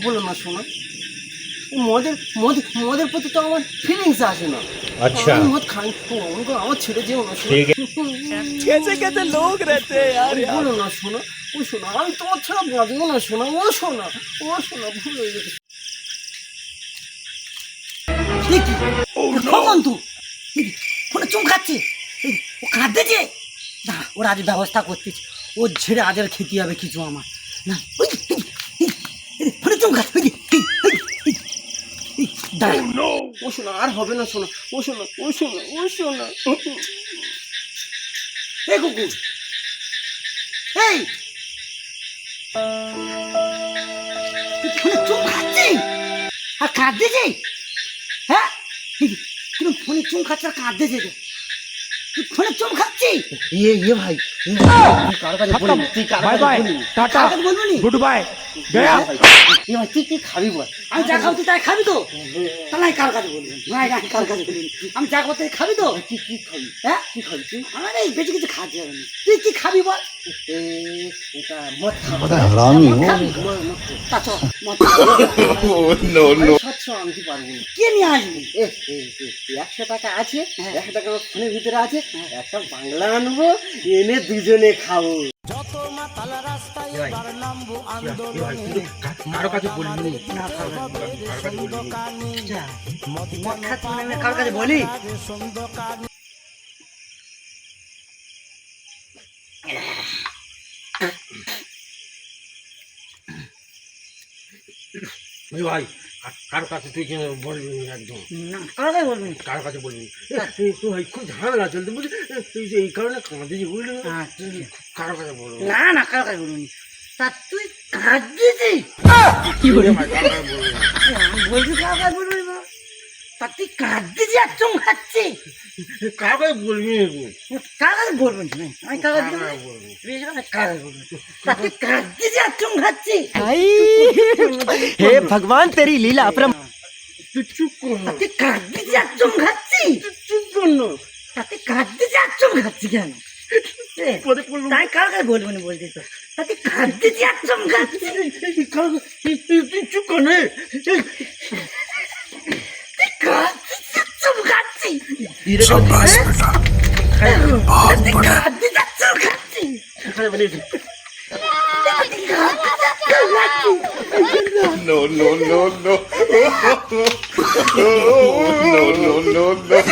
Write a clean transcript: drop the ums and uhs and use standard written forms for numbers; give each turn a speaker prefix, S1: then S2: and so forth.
S1: বলো না শোনা, মদের মদের মদের প্রতি তো আমার ফিলিংস আসে না।
S2: अच्छा
S1: আমি মদ খাই, আমার ছেড়ে যেও না শোনা।
S2: ठीक है
S3: कैसे कैसे लोग रहते हैं यार यार।
S1: বলো না শোনা, ও শোনা আমি তোমার ছাড়া বাঁচবো না শোনা, ও শোনা ভুল হয়ে গেছে। দেখি কখন তো ফোনে চুম খাচ্ছে, ও কাঁদতেছে না, ওর আজ ব্যবস্থা করতেছে, ওর ঝেড়ে আজের খেতে হবে কিছু আমার না। ওই ফোনে চুম খাচ্ছে, ও শোনা আর হবে না শোনা, ও শোনা এই কুকুর, এই তুই ফোনে চুম খাচ্ছি আর কাঁদতেছে? হ্যাঁ কিন্তু ফোনে চুম খাচ্ছে আর কাঁদতেছে, তুই ফোনে চুম খাচ্ছি? ভাই কারো কাছে বলবি, তুই কারো কাছে বলবি, টাটা বলবি, গুড বাই গয়া। ভাই তুই কি খাবি বল? আমি যা খাবো তুই তাই খাবি তো? তাহলে কারো কাছে বলবি না, কারো কাছে বলবি, আমি যা খাবো তুই খাবি তো? কি খাবি? হ্যাঁ কি খাবি তুই? আমার এই বেশি কিছু খাওয়া যাবে না, তুই কি খাবি বল? এটা মদ খাবো, হারামি মদ আমি কি পারবো না, কে নিয়ে আসবি? 100 টাকা আছে, 100 টাকা ফোনের ভিতরে আছে, একটা বাংলা আনবো, এনে দুজনে খাবো।
S2: কারো কাছে বলবি
S1: কারো কাছে বলি?
S2: ভাই কারো কাছে তুই বলবি একদম
S1: না, কারো কাছে বলবি?
S2: কারো কাছে বলবি তুই খুব ঝামেলা চলতে বুঝলি, তুই যে এই কারণে কাঁদিস বুঝলি, কারো কাছে বলবি
S1: না কারো কাছে বলবি। তা তুই কাঁদছিস?
S2: কি বলে ভাই কারো কাছে বলবি না,
S1: বলছি কারো কাছে বলবি না? তা তুই কাঁদছিস আর চুম খাচ্ছিস?
S2: কারো কাছে বলবি না তুই,
S1: কারো কাছে বলবেন না, আমি কারো কাছে বলবি? তা তুই কাঁদছিস আর চুম খাচ্ছিস?
S3: हे भगवान तेरी लीला अपरम।
S2: তুই চুপ কর না,
S1: তুই কাঁদছিস আর চুম খাচ্ছিস?
S2: চুপ কর না,
S1: তাতে কাঁদছিস আর চুম খাচ্ছিস কেন? তাই কারো কাছে বলবো না বলছিস তো, তাতে কাঁদছিস আর চুম খাচ্ছিস?
S2: তুই চুপ কর না,
S1: তুই কাঁদছিস আর চুম খাচ্ছিস?
S4: शाबाश बेटा बहुत बड़ा
S1: কাঁদছিস আর চুম খাচ্ছিস?
S4: no no no no no no no no